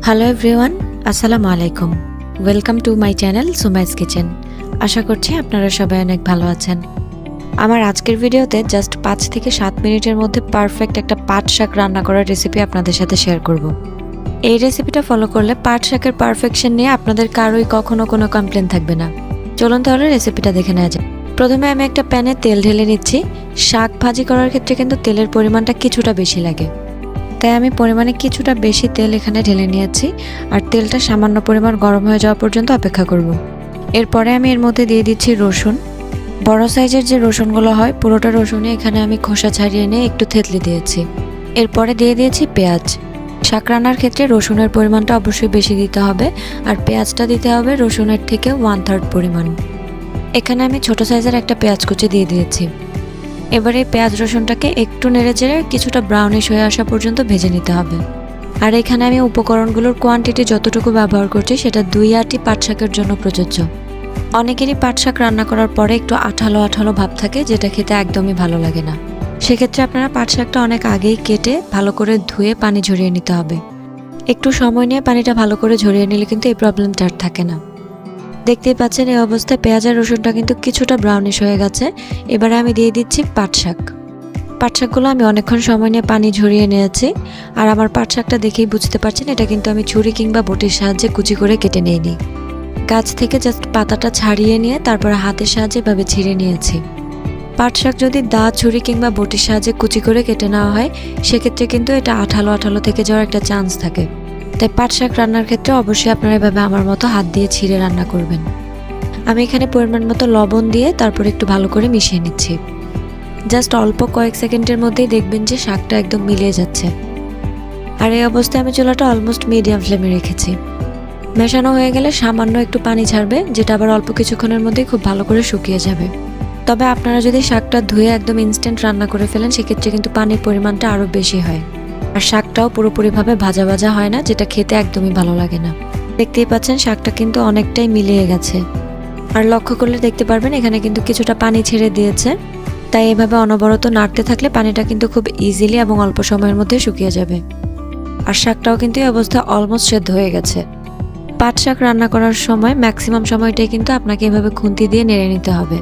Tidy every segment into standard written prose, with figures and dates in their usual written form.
Hello everyone, আসসালামু আলাইকুম। Welcome to my channel Sumai's kitchen. আশা করছি আপনারা সবাই অনেক ভালো আছেন। আমার আজকের ভিডিওতে জাস্ট 5 থেকে 7 মিনিটের মধ্যে পারফেক্ট একটা পাট শাক রান্না করার রেসিপি আপনাদের সাথে শেয়ার করব। এই রেসিপিটা ফলো করলে পাট শাকের পারফেকশন নিয়ে আপনাদের কারোই কখনো কোনো কমপ্লেন থাকবে না। চলুন তাহলে রেসিপিটা দেখে নেওয়া যাক। প্রথমে আমি একটা প্যানে তেল ঢেলে নিচ্ছি। শাক ভাজি করার ক্ষেত্রে কিন্তু তেলের পরিমাণটা কিছুটা বেশি লাগে, তাই আমি পরিমাণে কিছুটা বেশি তেল এখানে ঢেলে নিয়েছি আর তেলটা সামান্য পরিমাণ গরম হয়ে যাওয়া পর্যন্ত অপেক্ষা করব। এরপরে আমি এর মধ্যে দিয়ে দিচ্ছি রসুন। বড় সাইজের যে রসুনগুলো হয় পুরোটা রসুনে এখানে আমি খোসা ছাড়িয়ে নিয়ে একটু থেতলে দিয়েছি। এরপরে দিয়ে দিয়েছি পেঁয়াজ। শাক রান্নার ক্ষেত্রে রসুনের পরিমাণটা অবশ্যই বেশি দিতে হবে আর পেঁয়াজটা দিতে হবে রসুনের থেকে 1/3 পরিমাণ। এখানে আমি ছোট সাইজের একটা পেঁয়াজ কুচি দিয়ে দিয়েছি। এবারে পেঁয়াজ রসুনটাকে একটু নেড়েচেড়ে কিছুটা ব্রাউনিশ হয়ে আসা পর্যন্ত ভেজে নিতে হবে। আর এখানে আমি উপকরণগুলোর কোয়ান্টিটি যতটুকু ব্যবহার করছি সেটা 2 আটি পাট শাকের জন্য প্রযোজ্য। অনেকেরই পাট শাক রান্না করার পরে একটু আঠালো আঠালো ভাব থাকে, যেটা খেতে একদমই ভালো লাগে না। সেক্ষেত্রে আপনারা পাট শাকটা অনেক আগেই কেটে ভালো করে ধুয়ে পানি ঝরিয়ে নিতে হবে। একটু সময় নিয়ে পানিটা ভালো করে ঝরিয়ে নিলে কিন্তু এই প্রবলেমটা আর থাকে না। দেখতেই পাচ্ছেন এই অবস্থায় পেঁয়াজ আর রসুনটা কিন্তু কিছুটা ব্রাউনিশ হয়ে গেছে। এবারে আমি দিয়ে দিচ্ছি পাট শাক। পাট শাকগুলো আমি অনেকক্ষণ সময় নিয়ে পানি ঝরিয়ে নিয়েছি আর আমার পাট শাকটা দেখেই বুঝতে পারছেন এটা কিন্তু আমি ছুরি কিংবা বটির সাহায্যে কুচি করে কেটে নিইনি। গাছ থেকে জাস্ট পাতাটা ছাড়িয়ে নিয়ে তারপর হাতের সাহায্যে এভাবে ছিঁড়ে নিয়েছি। পাট শাক যদি দা, ছুরি কিংবা বটির সাহায্যে কুচি করে কেটে নেওয়া হয় সেক্ষেত্রে কিন্তু এটা আঠালো আঠালো থেকে যাওয়ার একটা চান্স থাকে। তাই পাট শাক রান্নার ক্ষেত্রে অবশ্যই আপনারা এভাবে আমার মতো হাত দিয়ে ছিঁড়ে রান্না করবেন। আমি এখানে পরিমাণ মতো লবণ দিয়ে তারপর একটু ভালো করে মিশিয়ে নিচ্ছি। জাস্ট অল্প কয়েক সেকেন্ডের মধ্যেই দেখবেন যে শাকটা একদম মিলিয়ে যাচ্ছে। আর এই অবস্থায় আমি চুলাটা অলমোস্ট মিডিয়াম ফ্লেমে রেখেছি। মেশানো হয়ে গেলে সামান্য একটু পানি ছাড়বে, যেটা আবার অল্প কিছুক্ষণের মধ্যেই খুব ভালো করে শুকিয়ে যাবে। তবে আপনারা যদি শাকটা ধুয়ে একদম ইনস্ট্যান্ট রান্না করে ফেলেন সেক্ষেত্রে কিন্তু পানির পরিমাণটা আরও বেশি হয় আর শাকটাও পুরোপুরিভাবে ভাজা ভাজা হয় না, যেটা খেতে একদমই ভালো লাগে না। দেখতেই পাচ্ছেন শাকটা কিন্তু অনেকটাই মিলিয়ে গেছে। আর লক্ষ্য করলে দেখতে পারবেন এখানে কিন্তু কিছুটা পানি ছেড়ে দিয়েছে। তাই এভাবে অনবরত নাড়তে থাকলে পানিটা কিন্তু খুব ইজিলি এবং অল্প সময়ের মধ্যে শুকিয়ে যাবে। আর শাকটাও কিন্তু এই অবস্থায় অলমোস্ট সেদ্ধ হয়ে গেছে। পাট শাক রান্না করার সময় ম্যাক্সিমাম সময়টাই কিন্তু আপনাকে এভাবে খুন্তি দিয়ে নেড়ে নিতে হবে।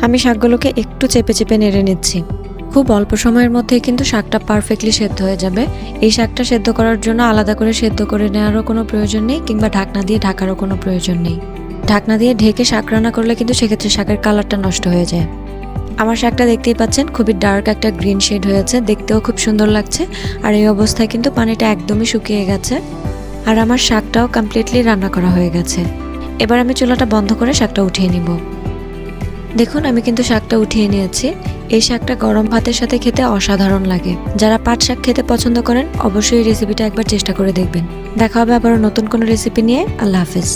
আমি শাকগুলোকে একটু চেপে চেপে নেড়ে নিচ্ছি। খুব অল্প সময়ের মধ্যেই কিন্তু শাকটা পারফেক্টলি সেদ্ধ হয়ে যাবে। এই শাকটা সেদ্ধ করার জন্য আলাদা করে সেদ্ধ করে নেওয়ারও কোনো প্রয়োজন নেই কিংবা ঢাকনা দিয়ে ঢাকারও কোনো প্রয়োজন নেই। ঢাকনা দিয়ে ঢেকে শাক রান্না করলে কিন্তু সেক্ষেত্রে শাকের কালারটা নষ্ট হয়ে যায়। আমার শাকটা দেখতেই পাচ্ছেন খুবই ডার্ক একটা গ্রিন শেড হয়েছে, দেখতেও খুব সুন্দর লাগছে। আর এই অবস্থায় কিন্তু পানিটা একদমই শুকিয়ে গেছে আর আমার শাকটাও কমপ্লিটলি রান্না করা হয়ে গেছে। এবার আমি চুলাটা বন্ধ করে শাকটা উঠিয়ে নিব। দেখুন আমি কিন্তু শাকটা উঠিয়ে নিয়েছি। এই শাকটা গরম ভাতের সাথে খেতে অসাধারণ লাগে। যারা পাট শাক খেতে পছন্দ করেন অবশ্যই এই রেসিপিটা একবার চেষ্টা করে দেখবেন। দেখা হবে আবারও নতুন কোনো রেসিপি নিয়ে। আল্লাহ হাফেজ।